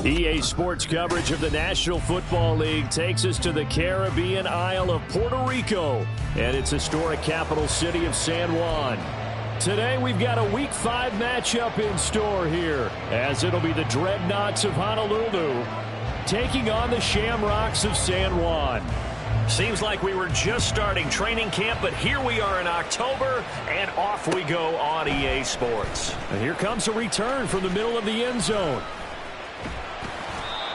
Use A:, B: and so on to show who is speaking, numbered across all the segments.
A: EA Sports coverage of the National Football League takes us to the Caribbean Isle of Puerto Rico and its historic capital city of San Juan. Today we've got a Week 5 matchup in store here, as it'll be the Dreadnoughts of Honolulu taking on the Shamrocks of San Juan.
B: Seems like we were just starting training camp, but here we are in October, and off we go on EA Sports.
A: And here comes a return from the middle of the end zone.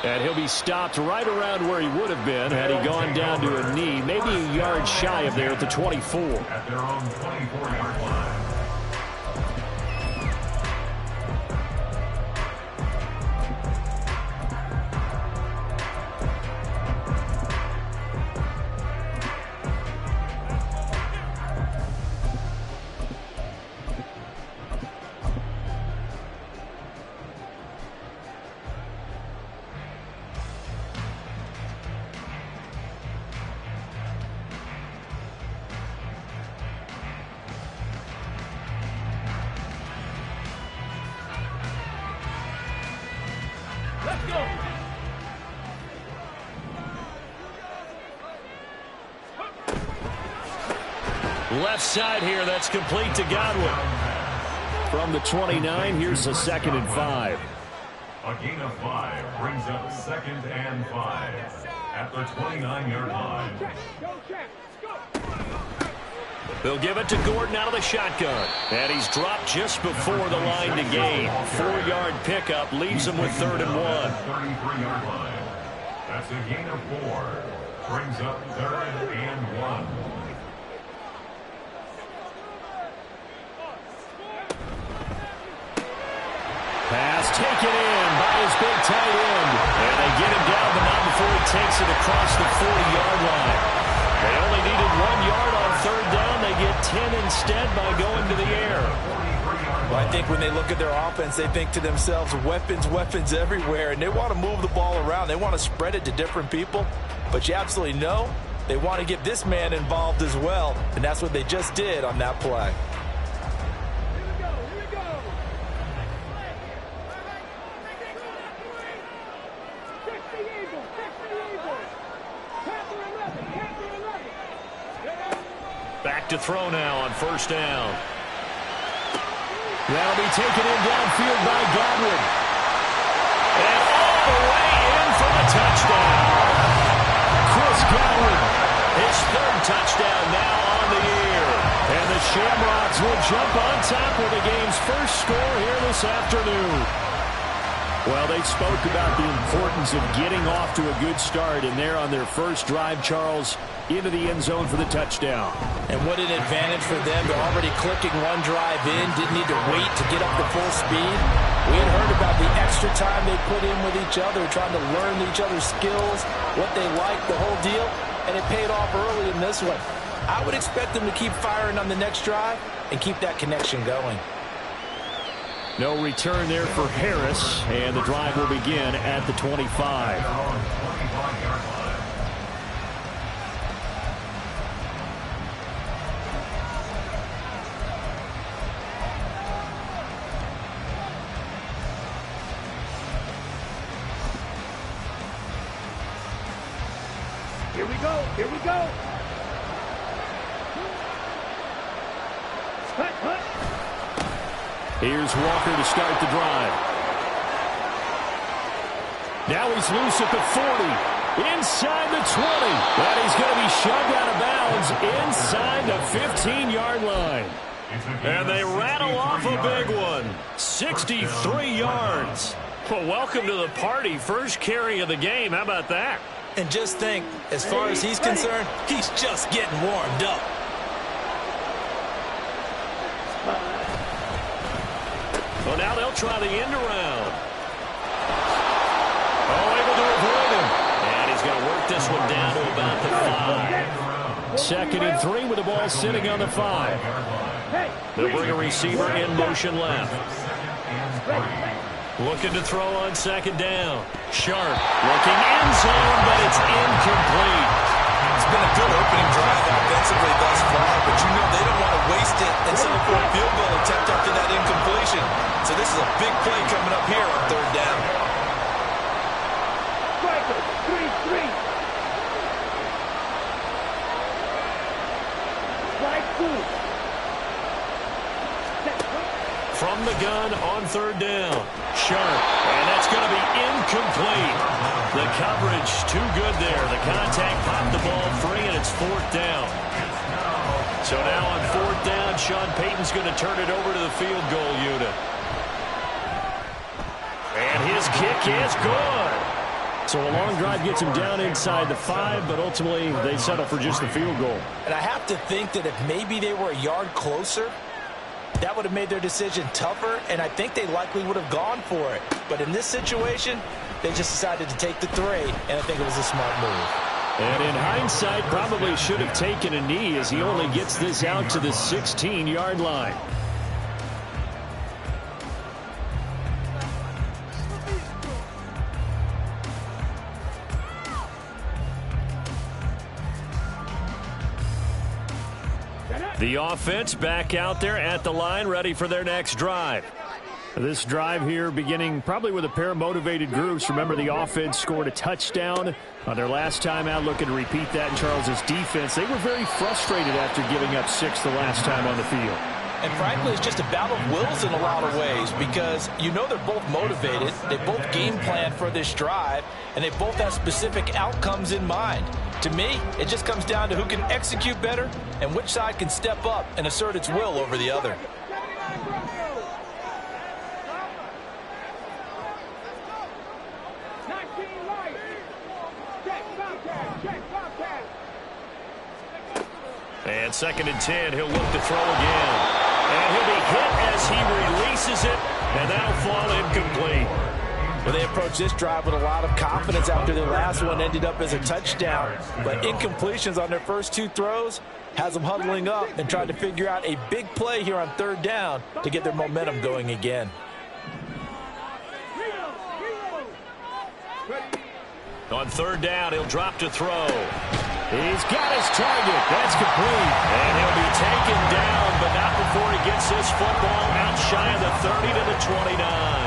A: And he'll be stopped right around where he would have been had he gone down to a knee, maybe a yard shy of there at the 24.
C: At their own 24-yard line.
B: Left side here, that's complete to Godwin.
A: From the 29, here's a 2nd and 5.
C: A gain of 5 brings up 2nd and 5 at the 29-yard line.
B: They'll give it to Gordon out of the shotgun. And he's dropped just before the line to gain. 4-yard pickup leaves him with 3rd and 1.
C: 33-yard line. That's a gain of 4. Brings up 3rd and 1.
A: Pass taken in by his big tight end. And they get him down, but not before he takes it across the 40-yard line. They only needed 1 yard on 3rd down. They get 10 instead by going to the air.
D: Well, I think when they look at their offense, they think to themselves, weapons, weapons everywhere. And they want to move the ball around. They want to spread it to different people. But you absolutely know they want to get this man involved as well. And that's what they just did on that play.
B: Back to throw now on 1st down.
A: That'll be taken in downfield by Godwin.
B: And all the way in for the touchdown.
A: Chris Godwin.
B: His 3rd touchdown now on the year.
A: And the Shamrocks will jump on top with the game's first score here this afternoon. Well, they spoke about the importance of getting off to a good start, and they're on their first drive, Charles, into the end zone for the touchdown.
D: And what an advantage for them. They're already clicking one drive in, didn't need to wait to get up to full speed. We had heard about the extra time they put in with each other, trying to learn each other's skills, what they like, the whole deal, and it paid off early in this one. I would expect them to keep firing on the next drive and keep that connection going.
A: No return there for Harris, and the drive will begin at the 25.
E: Here we go. Here we go. Hut, hut.
A: Here's Walker to start the drive. Now he's loose at the 40. Inside the 20. But he's going to be shoved out of bounds inside the 15-yard line.
B: And they rattle off a big one. 63 yards. Well, welcome to the party. First carry of the game. How about that?
D: And just think, as far as he's concerned, he's just getting warmed up.
B: Well, now they'll try the end around. Oh, able to avoid him. And he's going to work this one down to about the 5.
A: 2nd and 3 with the ball sitting on the 5.
B: They'll bring a receiver in motion left. Looking to throw on 2nd down. Sharp looking end zone, but it's incomplete.
D: It's been a good opening drive offensively thus far, but you know they don't want to waste it and settle for a field goal attempt after that incompletion. So this is a big play coming up here on 3rd down.
B: From the gun on third down. Sharp. And that's going to be incomplete. The coverage too good there. The contact popped the ball free, and it's fourth down. So now on fourth down, Sean Payton's going to turn it over to the field goal unit. And his kick is good.
A: So a long drive gets him down inside the 5, but ultimately they settle for just the field goal.
D: And I have to think that if maybe they were a yard closer, that would have made their decision tougher, and I think they likely would have gone for it. But in this situation, they just decided to take the 3, and I think it was a smart move.
A: And in hindsight, probably should have taken a knee as he only gets this out to the 16-yard line. The offense back out there at the line, ready for their next drive. This drive here beginning probably with a pair of motivated groups. Remember, the offense scored a touchdown on their last time out, looking to repeat that in Charles's defense. They were very frustrated after giving up 6 the last time on the field.
D: And frankly, it's just a battle of wills in a lot of ways because you know they're both motivated. They both game plan for this drive, and they both have specific outcomes in mind. To me, it just comes down to who can execute better and which side can step up and assert its will over the other.
B: And 2nd and 10, he'll look to throw again. And he'll be hit as he releases it, and that'll fall incomplete.
D: Well, they approached this drive with a lot of confidence after their last one ended up as a touchdown. But incompletions on their first 2 throws has them huddling up and trying to figure out a big play here on third down to get their momentum going again.
B: On third down, he'll drop to throw. He's got his target. That's complete. And he'll be taken down, but not before he gets this football out shy of the 30 to the 29.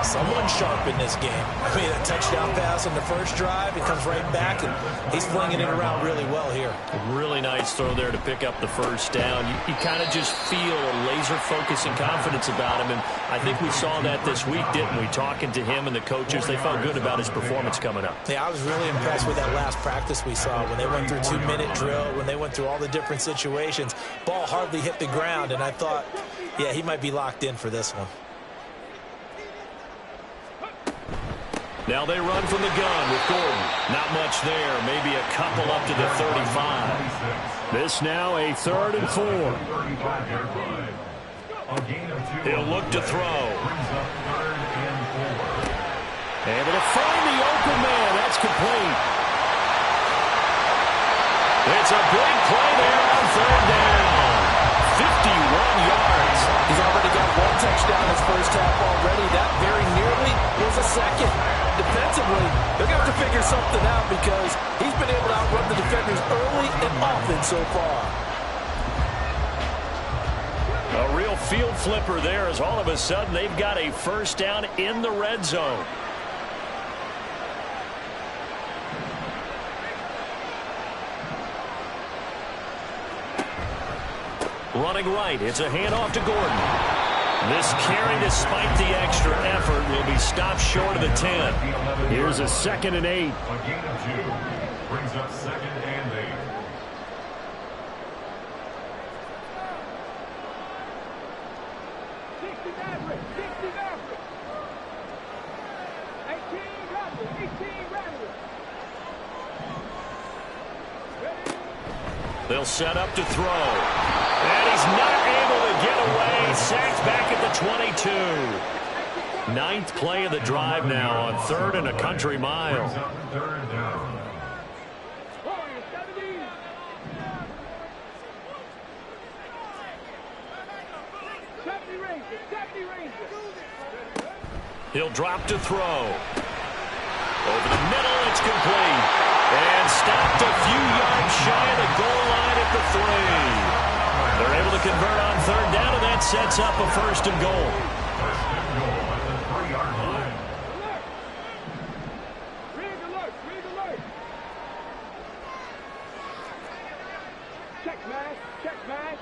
D: Someone sharp in this game. I mean, a touchdown pass on the first drive. It comes right back, and he's flinging it around really well here.
B: A really nice throw there to pick up the first down. You kind of just feel a laser focus and confidence about him, and I think we saw that this week, didn't we? Talking to him and the coaches, they felt good about his performance coming up.
D: Yeah, I was really impressed with that last practice we saw when they went through 2-minute drill, when they went through all the different situations. Ball hardly hit the ground, and I thought, yeah, he might be locked in for this one.
B: Now they run from the gun with Gordon. Not much there. Maybe a couple up to the 35.
A: This now a 3rd and 4.
B: He'll look to throw.
A: Able to find the open man. That's complete.
B: It's a big play there on third down. 51 yards.
D: He's already got 1 touchdown his first half already. That very nearly was a second. Defensively, they're going to have to figure something out because he's been able to outrun the defenders early and often so far.
B: A real field flipper there as all of a sudden they've got a first down in the red zone. Running right, it's a handoff to Gordon. This carry, despite the extra effort, will be stopped short of the 10.
A: Here's a 2nd and 8.
C: A gain of 2 brings up 2nd and 8.
B: They'll set up to throw. And he's not able to get away. Sacked back at the 22. 9th play of the drive now on 3rd and a country mile.
C: Third down.
B: He'll drop to throw. Over the middle, it's complete. And stopped a few yards shy of the goal line at the 3. They're able to convert on third down, and that sets up a 1st and goal.
C: First and goal at the 3-yard line.
E: Check smash. Check smash.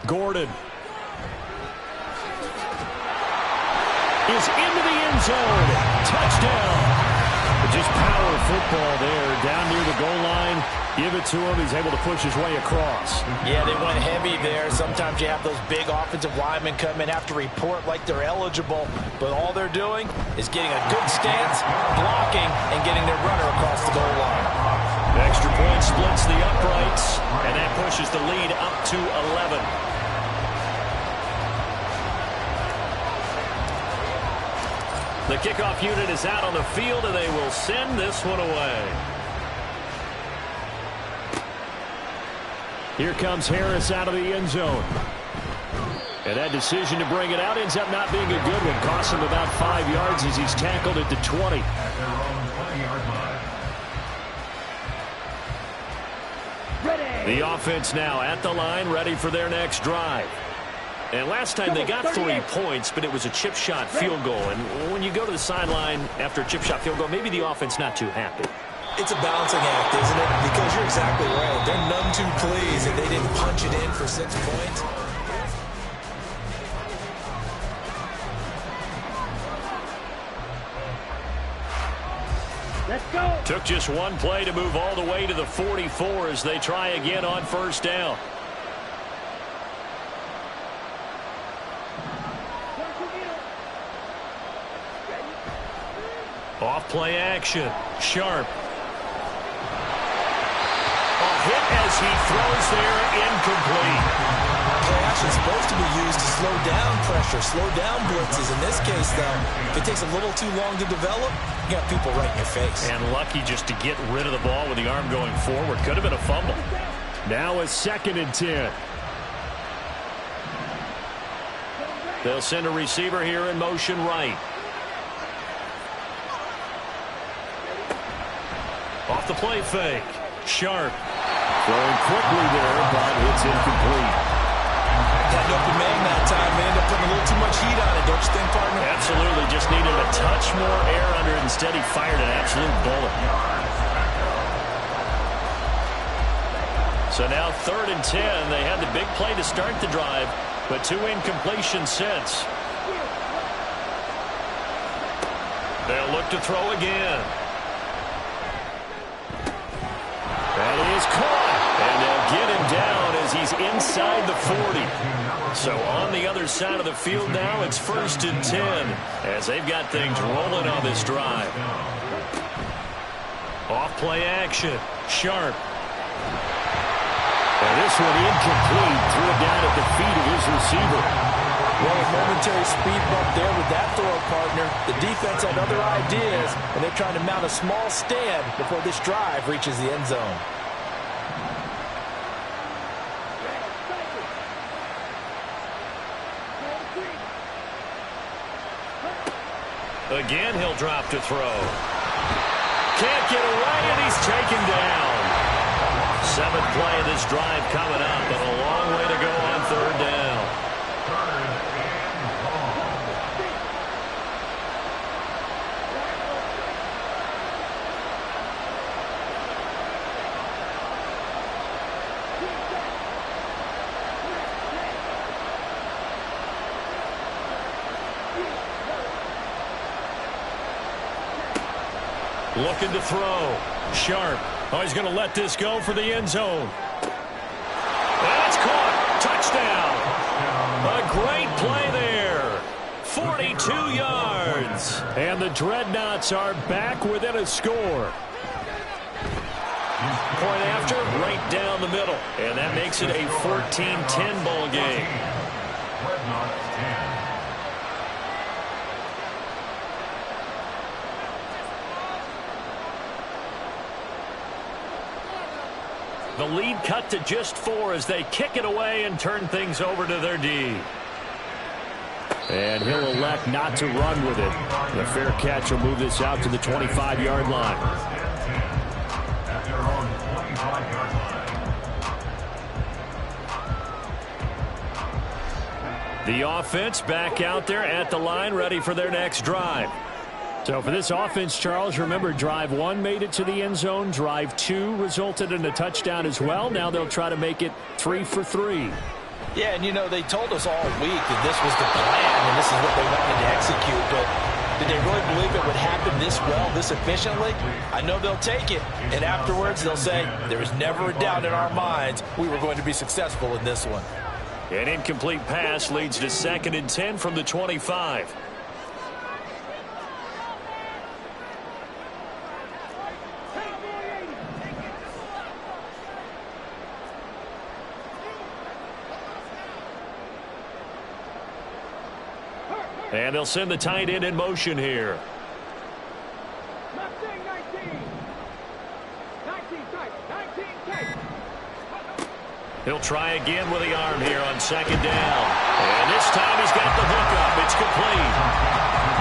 A: Gordon is into the end zone. Touchdown. Just power football there. Down near the goal line. Give it to him. He's able to push his way across.
D: Yeah, they went heavy there. Sometimes you have those big offensive linemen come in, have to report like they're eligible. But all they're doing is getting a good stance, blocking, and getting their runner across the goal line.
A: Extra point splits the uprights, and that pushes the lead up to 11. The kickoff unit is out on the field, and they will send this one away. Here comes Harris out of the end zone. And that decision to bring it out ends up not being a good one. Costs him about 5 yards as he's tackled at the 20.
C: At their own 20-yard line.
E: Ready.
A: The offense now at the line, ready for their next drive. And last time they got 3 points, but it was a chip shot field goal. And when you go to the sideline after a chip shot field goal, maybe the offense not too happy.
F: It's a balancing act, isn't it? Because you're exactly right. They're none too pleased that they didn't punch it in for 6 points.
E: Let's go.
A: Took just one play to move all the way to the 44 as they try again on first down. Off play action. Sharp. A hit as he throws there, incomplete.
F: Play action is supposed to be used to slow down pressure, slow down blitzes. In this case, though, if it takes a little too long to develop, you got people right in your face.
A: And lucky just to get rid of the ball with the arm going forward. Could have been a fumble. Now a 2nd and 10. They'll send a receiver here in motion right. Off the play fake. Sharp. Throwing quickly there, but it's incomplete.
F: Got an open man that time. They end up putting a little too much heat on it, don't you think, partner?
A: Absolutely. Just needed a touch more air under it. Instead, he fired an absolute bullet. So now 3rd and 10. They had the big play to start the drive, but 2 incompletions since. They'll look to throw again. That is caught, and they'll get him down as he's inside the 40. So on the other side of the field now, it's 1st and 10 as they've got things rolling on this drive. Off play action. Sharp. And this one incomplete. Threw it down at the feet of his receiver.
D: Well, a momentary speed bump there with that throw, partner. The defense had other ideas, and they're trying to mount a small stand before this drive reaches the end zone.
A: Again, he'll drop to throw. Can't get away, and he's taken down. 7th play of this drive coming up, and a long way to go on 3rd down. Looking to throw. Sharp. Oh, he's going to let this go for the end zone. That's caught. Touchdown. A great play there. 42 yards. And the Dreadnoughts are back within a score. Point after, right down the middle. And that makes it a 14-10 ball game.
C: Dreadnoughts 10.
A: The lead cut to just 4 as they kick it away and turn things over to their D. And he'll elect not to run with it. The fair catch will move this out to the 25-yard line.
C: At their own 25-yard line.
A: The offense back out there at the line, ready for their next drive. So for this offense, Charles, remember, drive 1 made it to the end zone. Drive 2 resulted in a touchdown as well. Now they'll try to make it 3 for 3.
D: Yeah, and, they told us all week that this was the plan and this is what they wanted to execute. But did they really believe it would happen this well, this efficiently? I know they'll take it. And afterwards, they'll say, there was never a doubt in our minds we were going to be successful in this one.
B: An incomplete pass leads to 2nd and 10 from the 25. And they'll send the tight end in motion here. He'll try again with the arm here on 2nd down. And this time he's got the hook up. It's complete.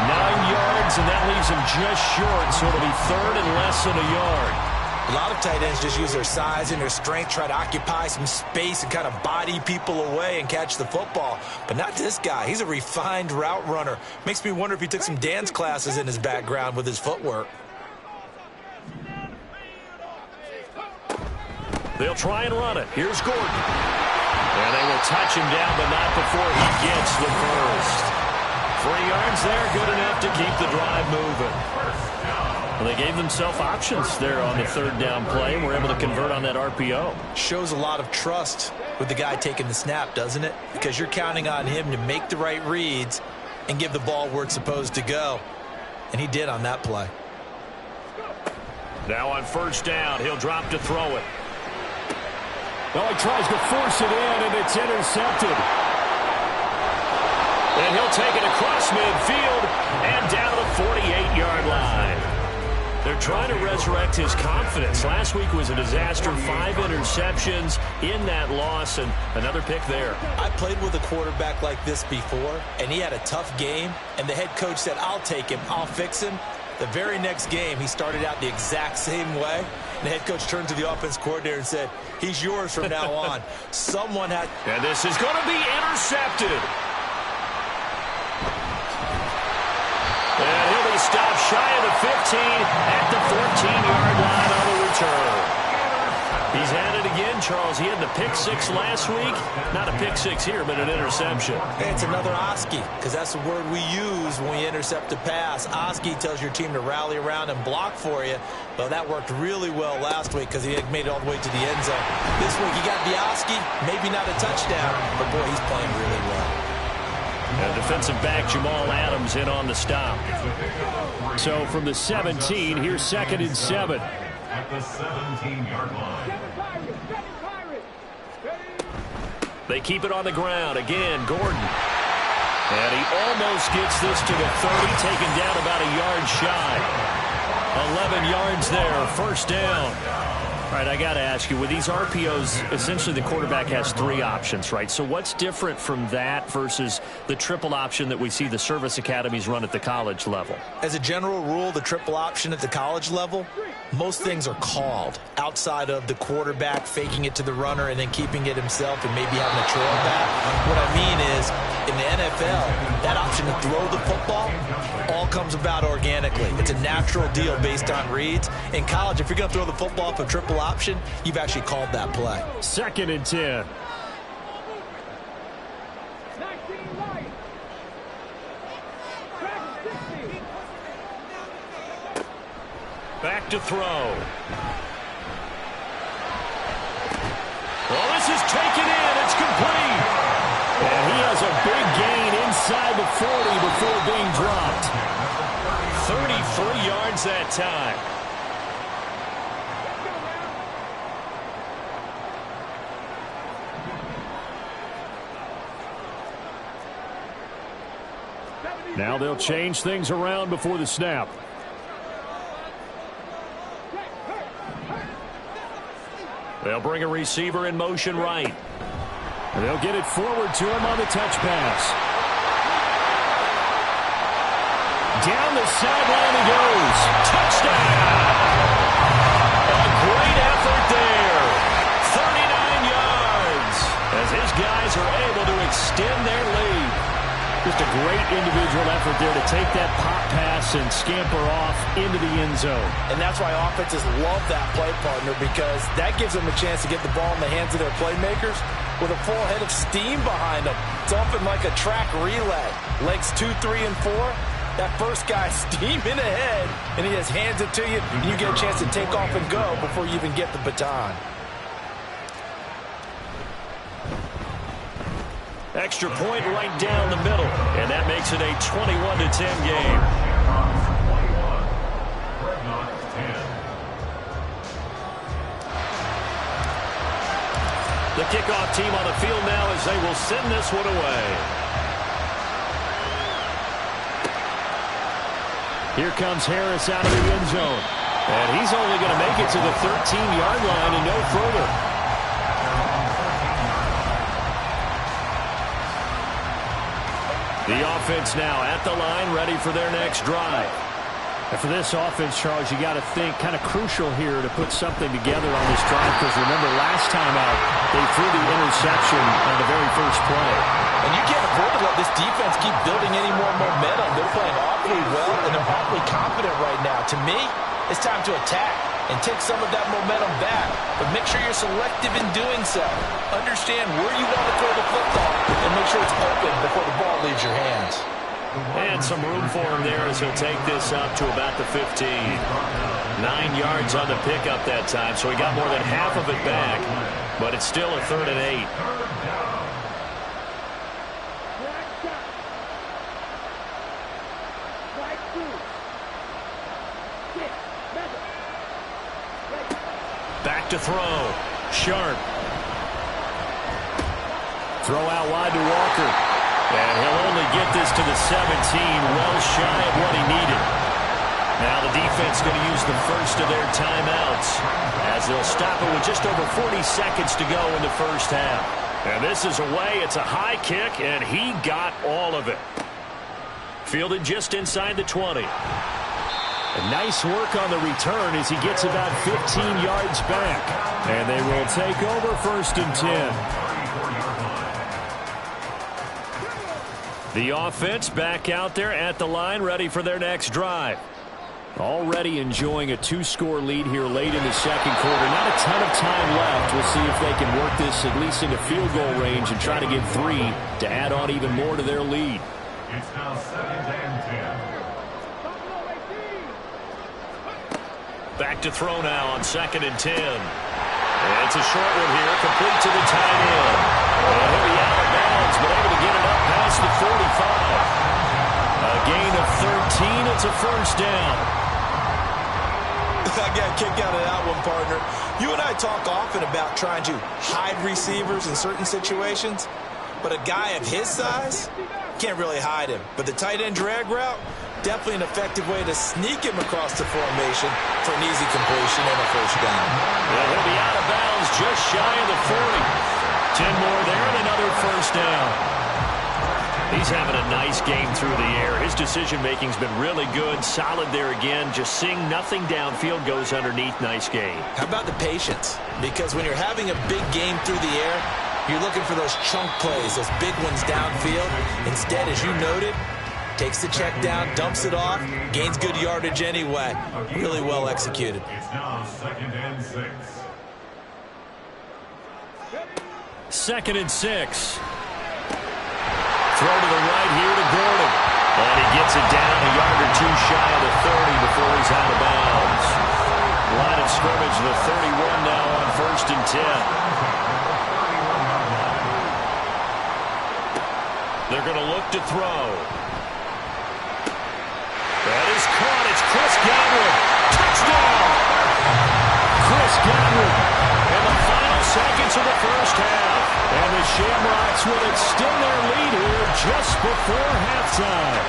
B: 9 yards, and that leaves him just short, so it'll be 3rd and less than a yard.
F: A lot of tight ends just use their size and their strength, try to occupy some space and kind of body people away and catch the football. But not this guy. He's a refined route runner. Makes me wonder if he took some dance classes in his background with his footwork.
B: They'll try and run it. Here's Gordon. And they will touch him down, but not before he gets the first. 3 yards there, good enough to keep the drive moving. Well, they gave themselves options there on the 3rd down play and were able to convert on that RPO.
F: Shows a lot of trust with the guy taking the snap, doesn't it? Because you're counting on him to make the right reads and give the ball where it's supposed to go. And he did on that play.
B: Now on 1st down, he'll drop to throw it.
A: Oh, he tries to force it in, and it's intercepted.
B: And he'll take it across midfield and down to the 48-yard line. They're trying to resurrect his confidence. Last week was a disaster. 5 interceptions in that loss, and another pick there.
F: I played with a quarterback like this before, and he had a tough game, and the head coach said, I'll take him, I'll fix him. The very next game, he started out the exact same way. And the head coach turned to the offense coordinator and said, he's yours from now on. Someone had...
B: And this is going to be intercepted. And he'll be stopped shy of the 15 at the 14-yard line on the return. He's had it again, Charles. He had the pick 6 last week. Not a pick 6 here, but an interception.
F: Hey, it's another Oski, because that's the word we use when we intercept a pass. Oski tells your team to rally around and block for you. Well, that worked really well last week because he had made it all the way to the end zone. This week he got the Oski, maybe not a touchdown, but boy, he's playing really well.
B: And defensive back Jamal Adams in on the stop.
A: So from the 17, here's 2nd and 7.
C: At the 17-yard line.
B: They keep it on the ground. Again, Gordon. And he almost gets this to the 30, taken down about a yard shy. 11 yards there, 1st down. All right, I got to ask you, with these RPOs, essentially the quarterback has 3 options, right? So what's different from that versus the triple option that we see the service academies run at the college level?
F: As a general rule, the triple option at the college level, most things are called outside of the quarterback faking it to the runner and then keeping it himself and maybe having a trail back. What I mean is, in the NFL, that option to throw the football all comes about organically. It's a natural deal based on reads. In college, if you're going to throw the football for a triple option, you've actually called that play.
A: 2nd and 10.
B: Back to throw. Well, this is taken in. It's complete.
A: And he has a big gain inside the 40 before being dropped.
B: 33 yards that time.
A: Now they'll change things around before the snap.
B: They'll bring a receiver in motion right.
A: And they'll get it forward to him on the touch pass. Down the sideline he goes.
B: Touchdown! A great effort there. 39 yards as his guys are able to extend their lead.
A: Just a great individual effort there to take that pop pass and scamper off into the end zone.
D: And that's why offenses love that play, partner, because that gives them a chance to get the ball in the hands of their playmakers with a full head of steam behind them. It's often like a track relay. Legs 2, 3, and 4. That first guy steaming ahead, and he just hands it to you, and you get a chance to take off and go before you even get the baton.
B: Extra point right down the middle, and that makes it a 21-10 game. The kickoff team on the field now as they will send this one away.
A: Here comes Harris out of the end zone. And he's only going to make it to the 13-yard line and no further. The offense now at the line, ready for their next drive. And for this offense, Charles, you got to think kind of crucial here to put something together on this drive, because remember last time out they threw the interception on the very first play.
D: And you can't afford to let this defense keep building any more momentum. They're playing awfully well, and they're awfully confident right now. To me, it's time to attack and take some of that momentum back. But make sure you're selective in doing so. Understand where you want to throw the football and make sure it's open before the ball leaves your hands.
B: And some room for him there as he'll take this up to about the 15. 9 yards on the pickup that time, so he got more than half of it back. But it's still a 3rd and 8. Back to throw. Sharp.
A: Throw out wide to Walker.
B: And he'll only get this to the 17, well shy of what he needed. Now the defense going to use the first of their timeouts as they'll stop it with just over 40 seconds to go in the first half. And this is away. It's a high kick, and he got all of it. Fielded just inside the 20.
A: A nice work on the return as he gets about 15 yards back. And they will take over 1st and 10. The offense back out there at the line, ready for their next drive. Already enjoying a 2-score lead here late in the second quarter. Not a ton of time left. We'll see if they can work this at least into field goal range and try to get 3 to add on even more to their lead.
C: It's now 2nd and 10.
B: Back to throw now on 2nd and 10. And it's a short one here, complete to the tight end. And he'll be out of bounds, but able to get it up past the 45. A gain of 13. It's a 1st down.
F: I got a kick out of that one, partner. You and I talk often about trying to hide receivers in certain situations, but a guy of his size can't really hide him. But the tight end drag route, definitely an effective way to sneak him across the formation for an easy completion and a 1st down.
B: Well, he'll be out of bounds just shy of the 40. 10 more there and another 1st down. He's having a nice game through the air. His decision-making's been really good. Solid there again. Just seeing nothing downfield goes underneath. Nice game.
F: How about the patience? Because when you're having a big game through the air, you're looking for those chunk plays, those big ones downfield. Instead, as you noted, takes the check down, dumps it off, gains good yardage anyway. Really well executed.
C: It's now 2nd and 6.
B: 2nd and 6. Throw to the right here to Gordon. And he gets it down a yard or 2 shy of the 30 before he's out of bounds. Line of scrimmage, the 31 now on 1st and 10. They're going to look to throw. That is caught. It's Chris Godwin. Touchdown!
A: Chris Godwin.
B: In the final seconds of the first half.
A: And the Shamrocks will extend their lead here just before halftime.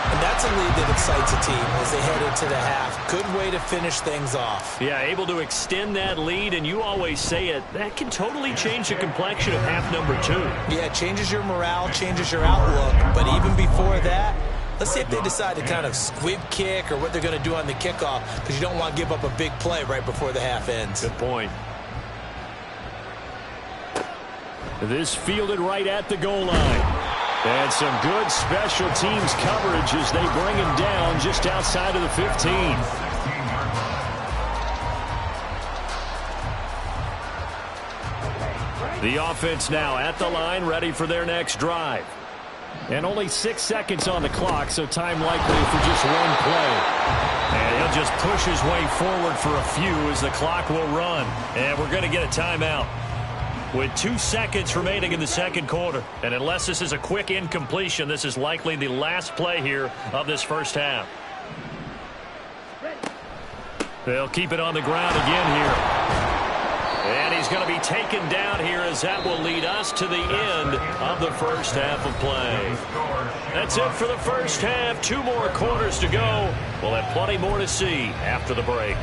F: And that's a lead that excites a team as they head into the half. Good way to finish things off.
B: Yeah, able to extend that lead, and you always say it, that can totally change the complexion of half number 2.
F: Yeah, it changes your morale, changes your outlook. But even before that, let's see if they decide to kind of squib kick or what they're going to do on the kickoff, because you don't want to give up a big play right before the half ends.
B: Good point.
A: This fielded right at the goal line. And some good special teams coverage as they bring him down just outside of the 15. The offense now at the line, ready for their next drive. And only 6 seconds on the clock, so time likely for just one play. And he'll just push his way forward for a few as the clock will run. And we're going to get a timeout with 2 seconds remaining in the second quarter. And unless this is a quick incompletion, this is likely the last play here of this first half. They'll keep it on the ground again here. And he's going to be taken down here as that will lead us to the end of the first half of play. That's it for the first half. 2 more quarters to go. We'll have plenty more to see after the break.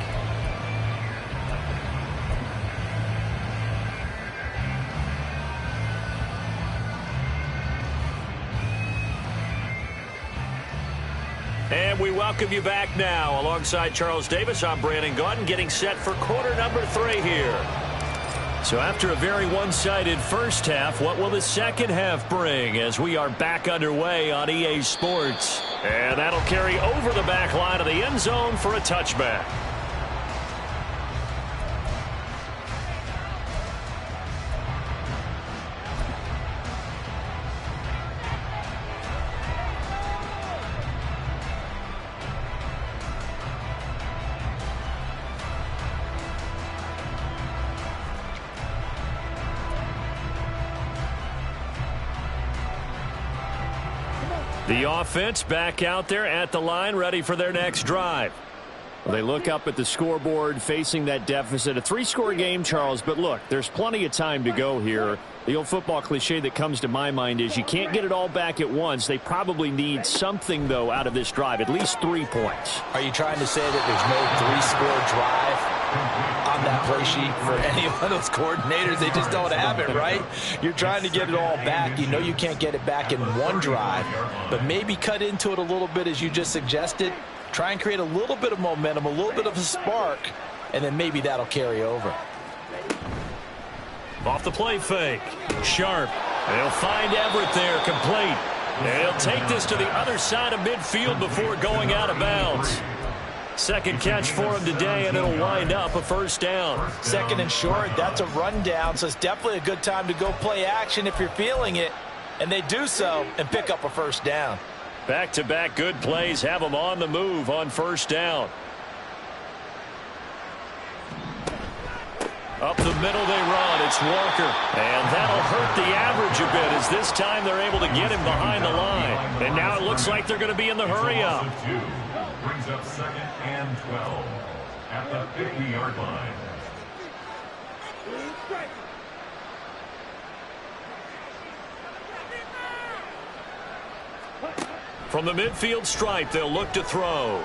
A: And we welcome you back now. Alongside Charles Davis, I'm Brandon Gaudin, getting set for quarter number 3 here. So after a very one-sided first half, what will the second half bring as we are back underway on EA Sports? And that'll carry over the back line of the end zone for a touchback. The offense back out there at the line, ready for their next drive. Well, they look up at the scoreboard, facing that deficit. A 3-score game, Charles, but look, there's plenty of time to go here. The old football cliche that comes to my mind is you can't get it all back at once. They probably need something, though, out of this drive, at least 3 points.
F: Are you trying to say that there's no 3-score drive on that play sheet for any one of those coordinators? They just don't have it, right? You're trying to get it all back. You know you can't get it back in one drive, but maybe cut into it a little bit as you just suggested. Try and create a little bit of momentum, a little bit of a spark, and then maybe that'll carry over.
B: Off the play fake. Sharp. They'll find Everett there, complete. And he'll take this to the other side of midfield before going out of bounds. Second catch for him today, and it'll wind up a first down.
F: Second and short, that's a rundown, so it's definitely a good time to go play action if you're feeling it. And they do so and pick up a first down.
B: Back-to-back good plays have them on the move on first down. Up the middle they run. It's Walker. And that'll hurt the average a bit as this time they're able to get him behind the line. And now it looks like they're going to be in the hurry-up.
C: Brings up 2nd and 12 at the 50-yard line.
B: From the midfield stripe, they'll look to throw.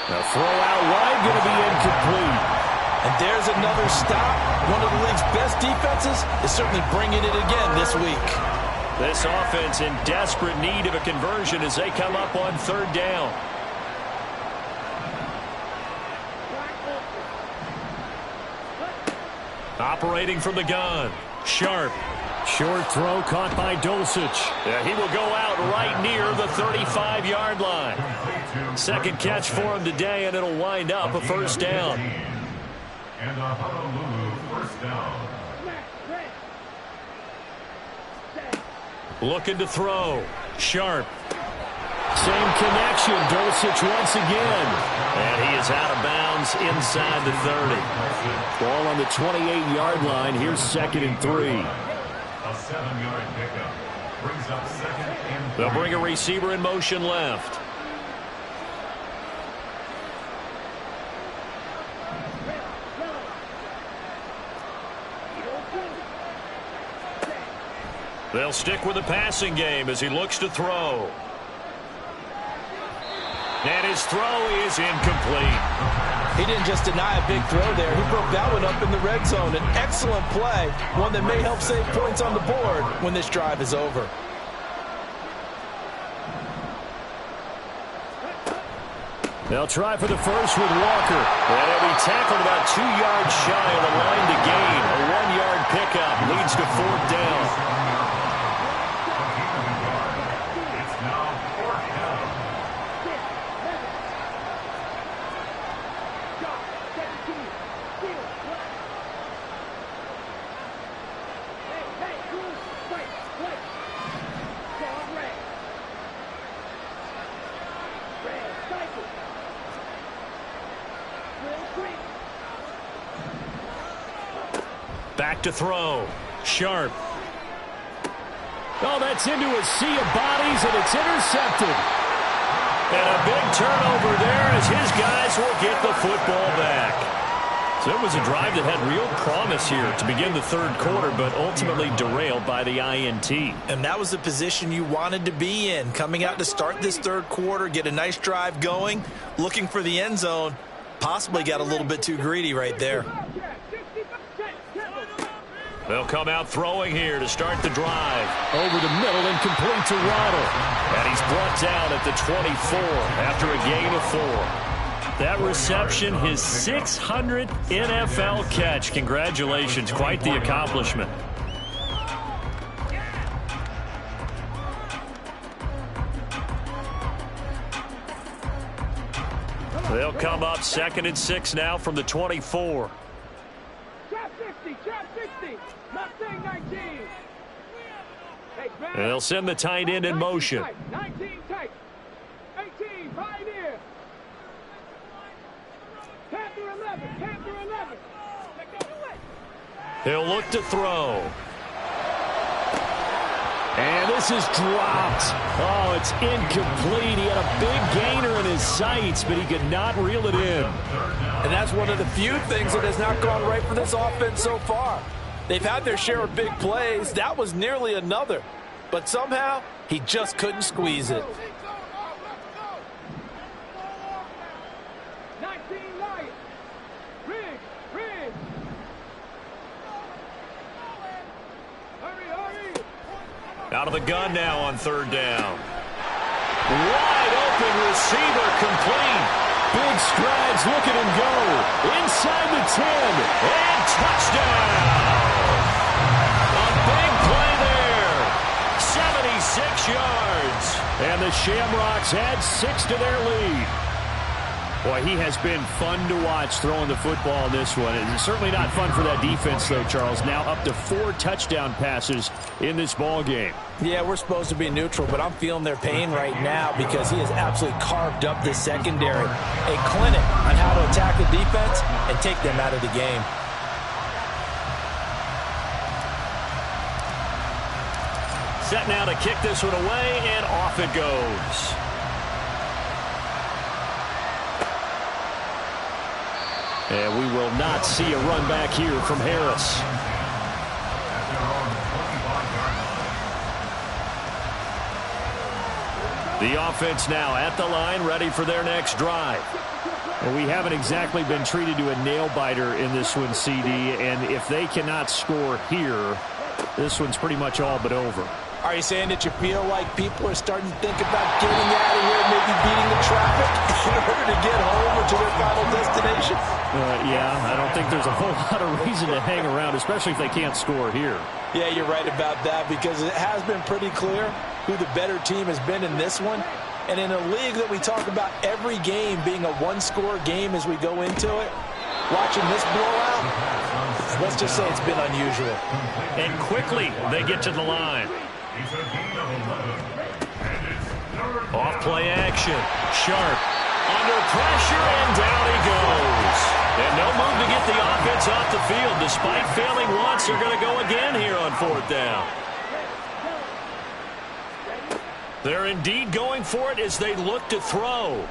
B: The throw out wide going to be incomplete.
F: And there's another stop. One of the league's best defenses is certainly bringing it again this week.
B: This offense in desperate need of a conversion as they come up on 3rd down. Operating from the gun. Sharp.
A: Short throw caught by Dulcich.
B: Yeah, he will go out right near the 35-yard line. Second catch for him today, and it'll wind up a first down.
C: And a Honolulu first down.
B: Looking to throw. Sharp.
A: Same connection. Dulcich once again.
B: And he is out of bounds inside the 30.
A: Ball on the 28-yard line. Here's 2nd and 3.
C: A 7-yard pickup brings up 2nd and 3.
B: They'll bring a receiver in motion left. They'll stick with the passing game as he looks to throw. And his throw is incomplete.
F: He didn't just deny a big throw there. He broke that one up in the red zone. An excellent play, one that may help save points on the board when this drive is over.
A: They'll try for the first with Walker.
B: And he'll be tackled about 2 yards shy of the line to gain. A 1-yard pickup leads to 4th down. Back to throw. Sharp.
A: Oh, that's into a sea of bodies, and it's intercepted.
B: And a big turnover there as his guys will get the football back. So it was a drive that had real promise here to begin the third quarter, but ultimately derailed by the INT.
F: And that was the position you wanted to be in, coming out to start this third quarter, get a nice drive going, looking for the end zone. Possibly got a little bit too greedy right there.
B: They'll come out throwing here to start the drive.
A: Over the middle and complete to Waddle.
B: And he's brought down at the 24 after a gain of 4. That reception, his 600th NFL catch. Congratulations. Quite the accomplishment. They'll come up 2nd and 6 now from the 24.
E: Trap 60, trap 60. Mustang 19.
B: And they'll send the tight end in motion.
E: 19 tight. 18, Pioneer. Panther 11, Panther 11.
B: He'll look to throw.
A: And this is dropped. Oh, it's incomplete. He had a big gainer in his sights, but he could not reel it in.
D: And that's one of the few things that has not gone right for this offense so far. They've had their share of big plays. That was nearly another. But somehow, he just couldn't squeeze it.
E: 19 Lions. Ridge. Hurry.
B: Out of the gun now on 3rd down. Wide open receiver complete.
A: Big strides, look at him go. Inside the 10.
B: And touchdown. A big play there. 76 yards.
A: And the Shamrocks add 6 to their lead. Boy, he has been fun to watch throwing the football in this one. It's certainly not fun for that defense, though, Charles. Now up to 4 touchdown passes in this ball game.
D: Yeah, we're supposed to be neutral, but I'm feeling their pain right now because he has absolutely carved up this secondary. A clinic on how to attack the defense and take them out of the game.
B: Set now to kick this one away, and off it goes.
A: And we will not see a run back here from Harris.
B: The offense now at the line, ready for their next drive.
A: Well, we haven't exactly been treated to a nail-biter in this one, CD, and if they cannot score here, this one's pretty much all but over.
D: Are you saying that you feel like people are starting to think about getting out of here, maybe beating the traffic in order to get home or to their final destination?
A: Yeah, I don't think there's a whole lot of reason to hang around, especially if they can't score here.
D: Yeah, you're right about that because it has been pretty clear who the better team has been in this one. And in a league that we talk about every game being a one-score game as we go into it, watching this blowout, let's just say it's been unusual.
B: And quickly they get to the line. Off play action. Sharp under pressure, and down he goes. And no move to get the offense off the field. Despite failing once, they're going to go again here on 4th down. They're indeed going for it as they look to throw.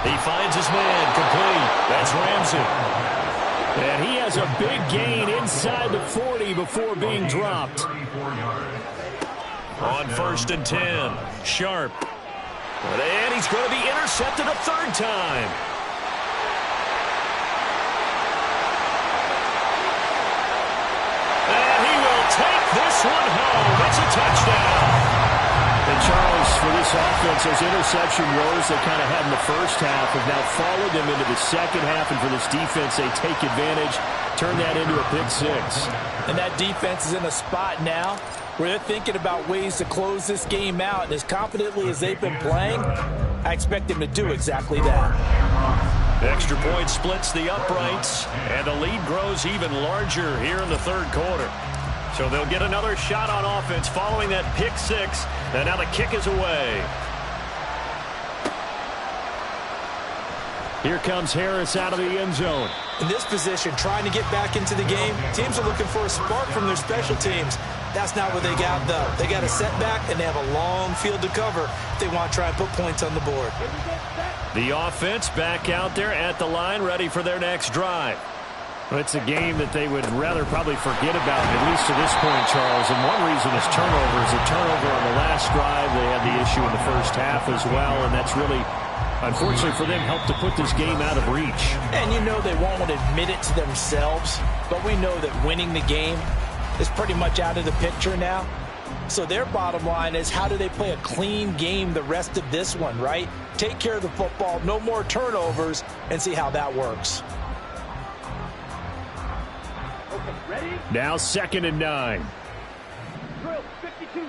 B: He finds his man complete. That's Ramsey.
A: And he has a big gain inside the 40 before being dropped.
B: On 1st and 10, Sharp. And he's going to be intercepted a 3rd time. And he will take this one home. It's a touchdown.
A: And Charles, for this offense, those interception woes they kind of had in the first half have now followed them into the second half. And for this defense, they take advantage, turn that into a pick 6.
D: And that defense is in a spot now where they're thinking about ways to close this game out. And as confidently as they've been playing, I expect them to do exactly that.
B: Extra point splits the uprights, and the lead grows even larger here in the 3rd quarter. So they'll get another shot on offense following that pick 6, and now the kick is away.
A: Here comes Harris out of the end zone.
F: In this position, trying to get back into the game, teams are looking for a spark from their special teams. That's not what they got, though. They got a setback, and they have a long field to cover if they want to try and put points on the board.
A: The offense back out there at the line, ready for their next drive. Well, it's a game that they would rather probably forget about, at least to this point, Charles. And one reason is turnovers. A turnover on the last drive. They had the issue in the first half as well, and that's really, unfortunately for them, helped to put this game out of reach.
F: And you know they won't admit it to themselves, but we know that winning the game is pretty much out of the picture now. So their bottom line is, how do they play a clean game the rest of this one, right? Take care of the football, no more turnovers, and see how that works.
E: Ready?
A: Now 2nd and 9.
E: Drill 52.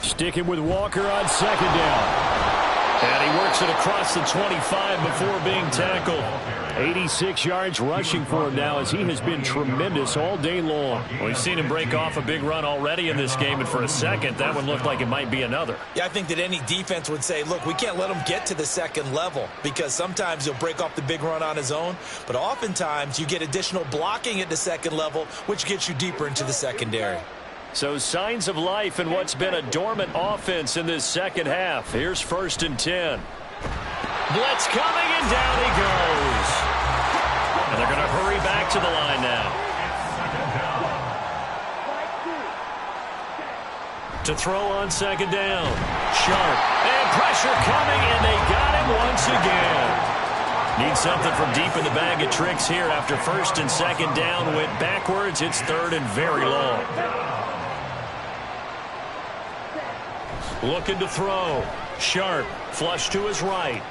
A: Sticking with Walker on 2nd down. And he works it across the 25 before being tackled. 86 yards rushing for him now, as he has been tremendous all day long.
B: We've seen him break off a big run already in this game, and for a second, that one looked like it might be another.
F: Yeah, I think that any defense would say, look, we can't let him get to the second level, because sometimes he'll break off the big run on his own, but oftentimes you get additional blocking at the second level, which gets you deeper into the secondary.
A: So signs of life in what's been a dormant offense in this second half. Here's 1st and 10. Blitz coming, and down he goes. And they're going to hurry back to the line now. To throw on 2nd down. Sharp. And pressure coming, and they got him once again. Need something from deep in the bag of tricks here after 1st and 2nd down. Went backwards. It's 3rd and very long. Looking to throw. Sharp. Flush to his right.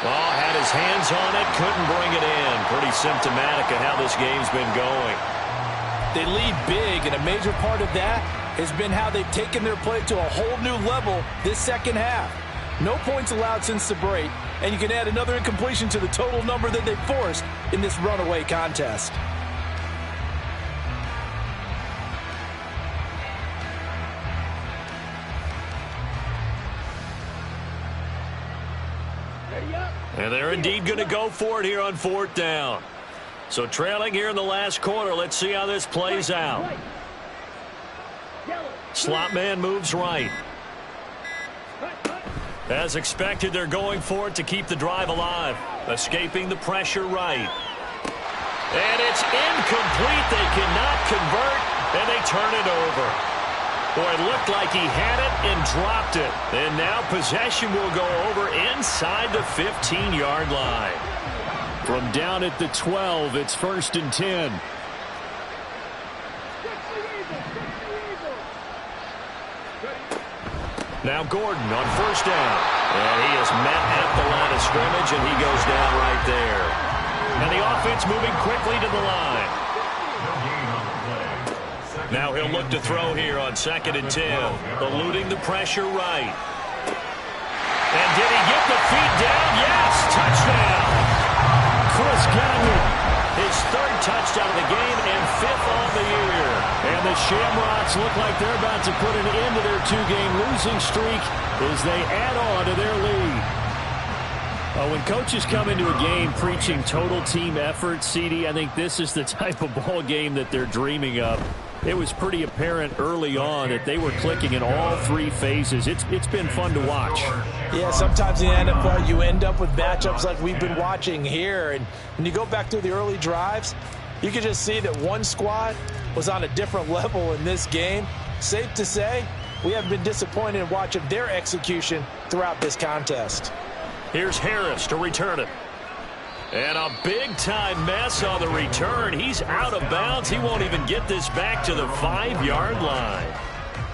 A: Oh, had his hands on it. Couldn't bring it in. Pretty symptomatic of how this game's been going.
D: They lead big, and a major part of that has been how they've taken their play to a whole new level this second half. No points allowed since the break, and you can add another incompletion to the total number that they forced in this runaway contest.
A: And they're indeed going to go for it here on 4th down. So trailing here in the last quarter. Let's see how this plays out. Slot man moves right. As expected, they're going for it to keep the drive alive. Escaping the pressure right. And it's incomplete. They cannot convert, and they turn it over. Boy, it looked like he had it and dropped it. And now possession will go over inside the 15-yard line. From down at the 12, it's 1st and 10. Now Gordon on 1st down. And he is met at the line of scrimmage, and he goes down right there. And the offense moving quickly to the line. Now he'll look to throw here on 2nd and 10. Eluding the pressure right. And did he get the feet down? Yes! Touchdown! Chris Godwin, his 3rd touchdown of the game and 5th on the year. And the Shamrocks look like they're about to put an end to their 2-game losing streak as they add on to their lead. When coaches come into a game preaching total team effort, CD, I think this is the type of ball game that they're dreaming of. It was pretty apparent early on that they were clicking in all 3 phases. It's been fun to watch.
F: Yeah, sometimes in the NFL you end up with matchups like we've been watching here. And when you go back through the early drives, you can just see that one squad was on a different level in this game. Safe to say, we haven't been disappointed in watching their execution throughout this contest.
A: Here's Harris to return it. And a big-time mess on the return. He's out of bounds. He won't even get this back to the 5-yard line.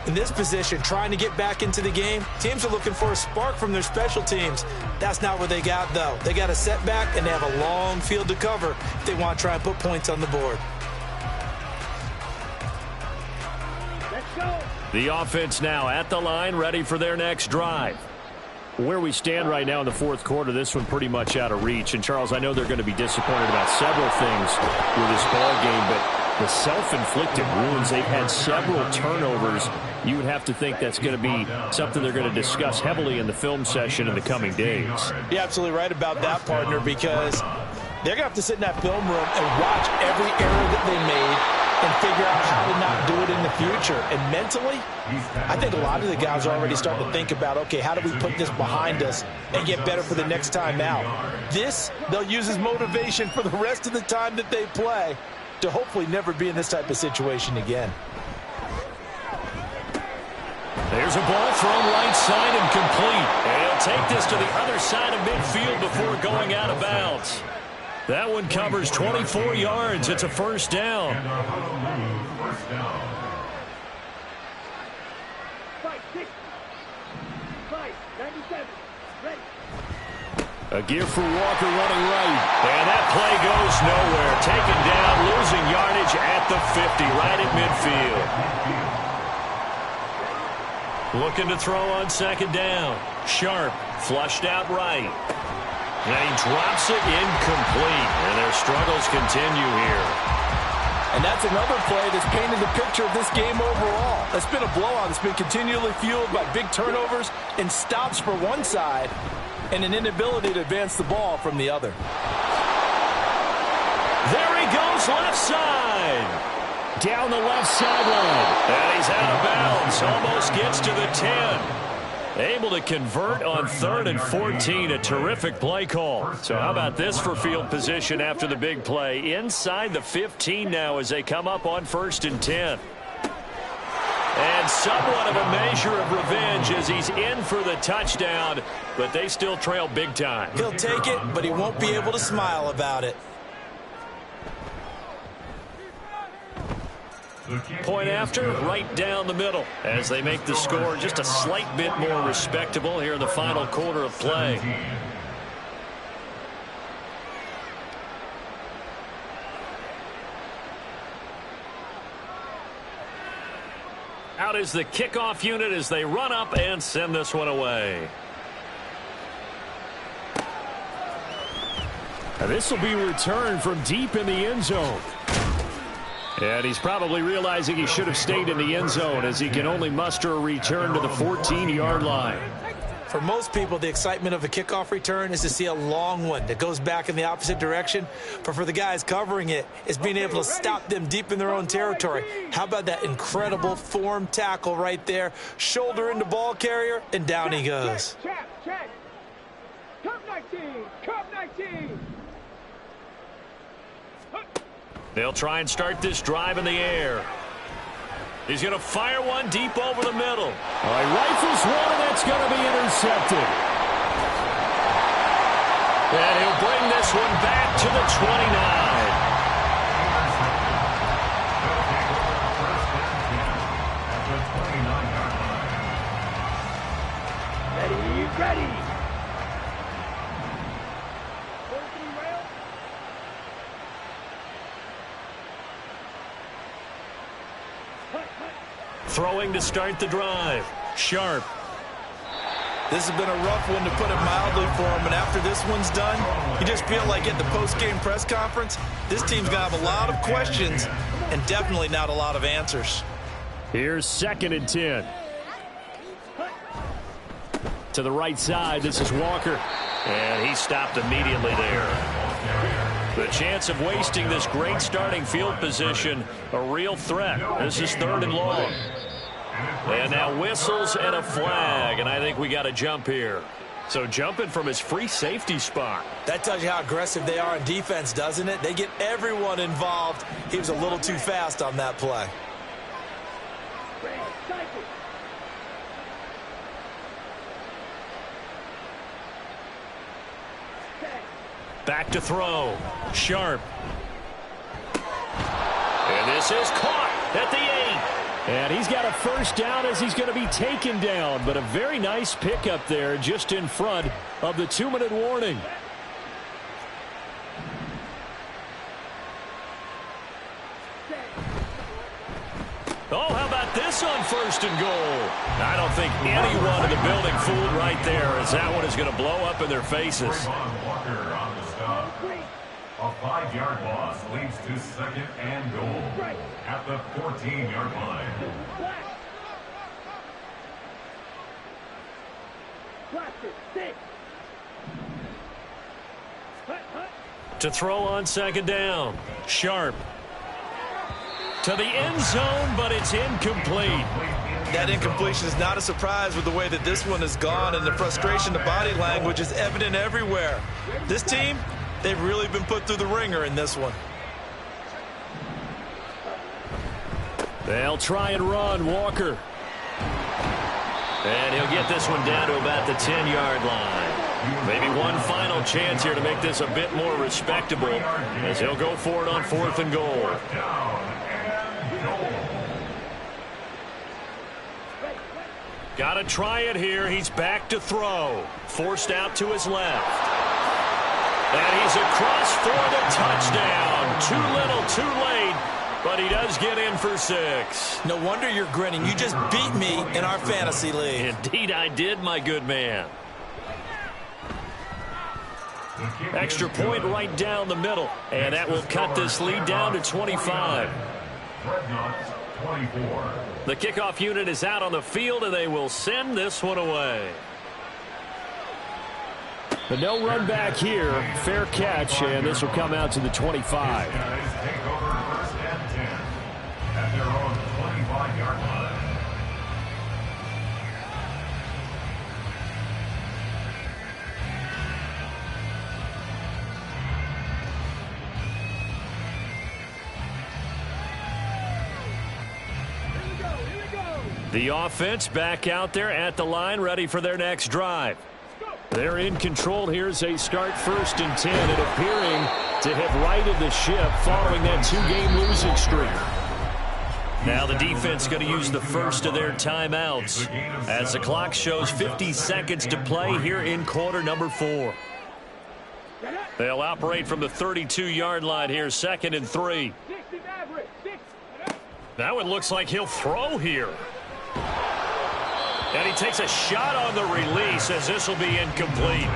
F: In this position, trying to get back into the game, teams are looking for a spark from their special teams. That's not what they got, though. They got a setback, and they have a long field to cover if they want to try and put points on the board.
E: Let's go.
A: The offense now at the line, ready for their next drive. Where we stand right now in the 4th quarter, this one pretty much out of reach. And, Charles, I know they're going to be disappointed about several things with this ball game, but the self-inflicted wounds. They've had several turnovers. You would have to think that's going to be something they're going to discuss heavily in the film session in the coming days.
D: You're absolutely right about that, partner, because they're going to have to sit in that film room and watch every error that they made and figure out how to not do it in the future. And mentally, I think a lot of the guys are already starting to think about, okay, how do we put this behind us and get better for the next time out? This, they'll use as motivation for the rest of the time that they play to hopefully never be in this type of situation again.
B: There's a ball thrown right side and complete. And he'll take this to the other side of midfield before going out of bounds. That one covers 24 yards. It's a first down.
A: A give for Walker running right.
B: And that play goes nowhere. Taken down, losing yardage at the 50, right at midfield. Looking to throw on second down. Sharp, flushed out right. And he drops it incomplete. And their struggles continue here.
D: And that's another play that's painted the picture of this game overall. It's been a blowout. It's been continually fueled by big turnovers and stops for one side and an inability to advance the ball from the other.
B: There he goes, left side.
A: Down the left sideline.
B: And he's out of bounds. Almost gets to the 10. Able to convert on 3rd and 14. A terrific play call. So how about this for field position after the big play? Inside the 15 now as they come up on 1st and 10. And somewhat of a measure of revenge as he's in for the touchdown, but they still trail big time.
F: He'll take it, but he won't be able to smile about it.
B: Point after, right down the middle as they make the score just a slight bit more respectable here in the final quarter of play. Out is the kickoff unit as they run up and send this one away.
A: Now this will be returned from deep in the end zone. And he's probably realizing he should have stayed in the end zone as he can only muster a return to the 14-yard line.
F: For most people, the excitement of a kickoff return is to see a long one that goes back in the opposite direction. But for the guys covering it, it's being able to stop them deep in their own territory. How about that incredible form tackle right there? Shoulder into ball carrier, and down he goes.
E: Check. Cup 19. Cup 19.
B: They'll try and start this drive in the air. He's going to fire one deep over the middle.
A: Rifles one, and that's going to be intercepted.
B: And he'll bring this one back to the 29.
E: Ready.
B: Throwing to start the drive. Sharp.
F: This has been a rough one, to put it mildly, for him. And after this one's done, you just feel like at the post-game press conference, this team's going to have a lot of questions and definitely not a lot of answers.
A: Here's 2nd and 10. To the right side, this is Walker.
B: And he stopped immediately there. The chance of wasting this great starting field position, a real threat. This is 3rd and long. And now whistles and a flag, and I think we got a jump here. So jumping from his free safety spot.
F: That tells you how aggressive they are in defense, doesn't it? They get everyone involved. He was a little too fast on that play.
B: Back to throw. Sharp. And this is caught at the 8.
A: And he's got a first down as he's going to be taken down. But a very nice pickup there just in front of the 2-minute warning.
B: Oh, how about this on 1st and goal? I don't think anyone in the building fooled right there, as that one is going to blow up in their faces.
C: A 5-yard loss leads to second and goal at the 14-yard line.
B: To throw on second down. Sharp. To the end zone, but it's incomplete.
F: That incompletion is not a surprise with the way that this one has gone, and the frustration, the body language is evident everywhere. This team, they've really been put through the ringer in this one.
A: They'll try and run. Walker.
B: And he'll get this one down to about the 10-yard line. Maybe one final chance here to make this a bit more respectable as he'll go for it on 4th and goal. Got to try it here. He's back to throw. Forced out to his left. And he's across for the touchdown. Too little, too late. But he does get in for 6.
F: No wonder you're grinning. You just beat me in our fantasy league.
B: Indeed I did, my good man. Extra point right down the middle. And that will cut this lead down to 25. The kickoff unit is out on the field, and they will send this one away.
A: But no run back here. Fair catch, and this will come out to the 25.
B: The offense back out there at the line, ready for their next drive.
A: They're in control here as they start 1st and 10, and appearing to have righted the ship following that 2-game losing streak.
B: Now the defense going to use the first of their timeouts as the clock shows 50 seconds to play here in quarter number 4. They'll operate from the 32-yard line here, 2nd and 3. Now it looks like he'll throw here. And he takes a shot on the release as this will be incomplete.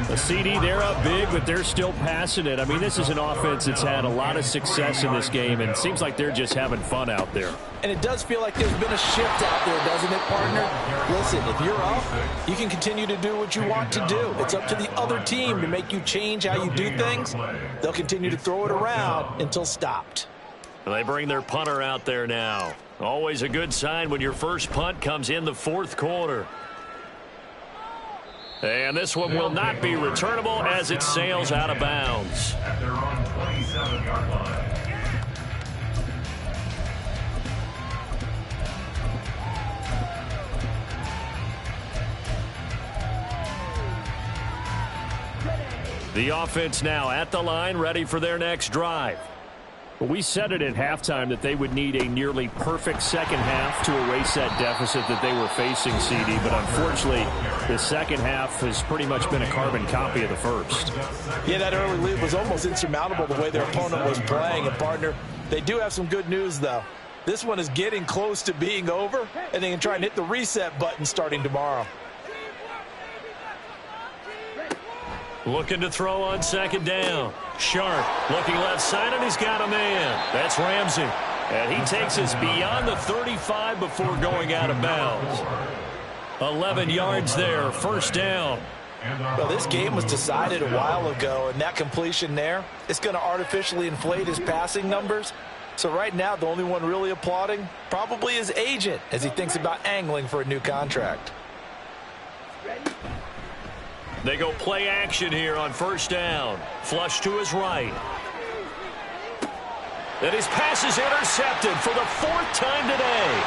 A: The CD, they're up big, but they're still passing it. I mean, this is an offense that's had a lot of success in this game, and it seems like they're just having fun out there.
D: And it does feel like there's been a shift out there, doesn't it, partner? Listen, if you're up, you can continue to do what you want to do. It's up to the other team to make you change how you do things. They'll continue to throw it around until stopped.
B: They bring their punter out there now. Always a good sign when your first punt comes in the 4th quarter. And this one will not be returnable as it sails out of bounds.
C: At their own 27-yard line.
B: The offense now at the line, ready for their next drive.
A: Well, we said it at halftime that they would need a nearly perfect second half to erase that deficit that they were facing, CD. But unfortunately, the second half has pretty much been a carbon copy of the first.
D: Yeah, that early lead was almost insurmountable the way their opponent was playing. And, partner, they do have some good news, though. This one is getting close to being over, and they can try and hit the reset button starting tomorrow.
B: Looking to throw on 2nd down. Sharp looking left side, and he's got a man. That's Ramsey. And he takes us beyond the 35 before going out of bounds. 11 yards there, 1st down.
D: Well, this game was decided a while ago, and that completion there, it's going to artificially inflate his passing numbers. So right now, the only one really applauding probably his agent as he thinks about angling for a new contract.
B: They go play action here on 1st down. Flush to his right. And his pass is intercepted for the 4th time today.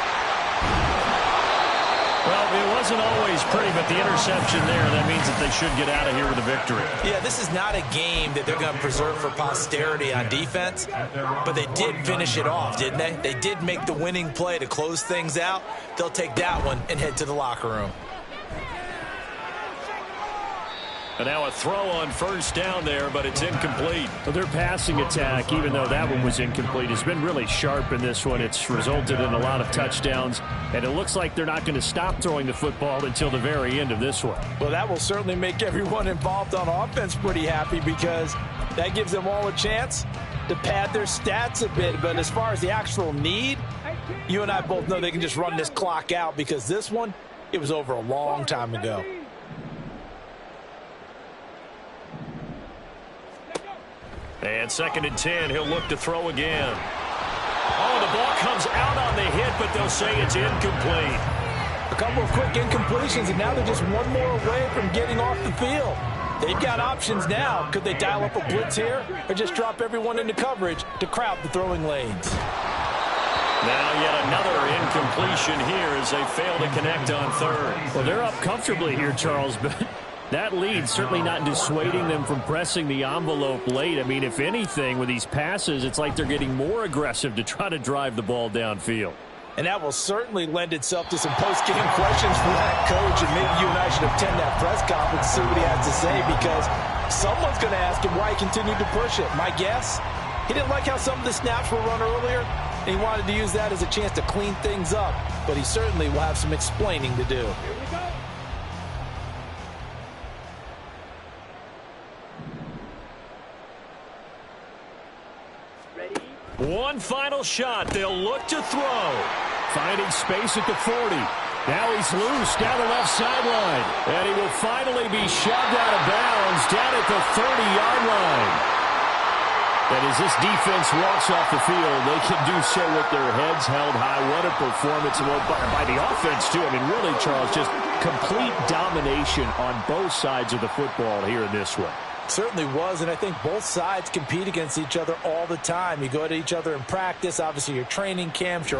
B: Well, it wasn't always pretty, but the interception there, that means that they should get out of here with a victory.
F: Yeah, this is not a game that they're going to preserve for posterity on defense, but they did finish it off, didn't they? They did make the winning play to close things out. They'll take that one and head to the locker room.
B: And now a throw on first down there, but it's incomplete.
A: Well, their passing attack, even though that one was incomplete, has been really sharp in this one. It's resulted in a lot of touchdowns, and it looks like they're not going to stop throwing the football until the very end of this one.
D: Well, that will certainly make everyone involved on offense pretty happy because that gives them all a chance to pad their stats a bit. But as far as the actual need, you and I both know they can just run this clock out because this one, it was over a long time ago.
B: And 2nd and 10, he'll look to throw again. Oh, the ball comes out on the hit, but they'll say it's incomplete.
D: A couple of quick incompletions, and now they're just one more away from getting off the field. They've got options now. Could they dial up a blitz here or just drop everyone into coverage to crowd the throwing lanes?
B: Now yet another incompletion here as they fail to connect on 3rd.
A: Well, they're up comfortably here, Charles, but that lead certainly not dissuading them from pressing the envelope late. I mean, if anything, with these passes, it's like they're getting more aggressive to try to drive the ball downfield.
D: And that will certainly lend itself to some post-game questions for that coach, and maybe you and I should attend that press conference and see what he has to say, because someone's going to ask him why he continued to push it. My guess, he didn't like how some of the snaps were run earlier, and he wanted to use that as a chance to clean things up, but he certainly will have some explaining to do.
B: One final shot. They'll look to throw.
A: Finding space at the 40. Now he's loose down the left sideline. And he will finally be shoved out of bounds down at the 30-yard line. And as this defense walks off the field, they can do so with their heads held high. What a performance by the offense, too. I mean, really, Charles, just complete domination on both sides of the football here in this one.
D: Certainly was, and I think both sides compete against each other all the time. You go to each other in practice, obviously your training camps, your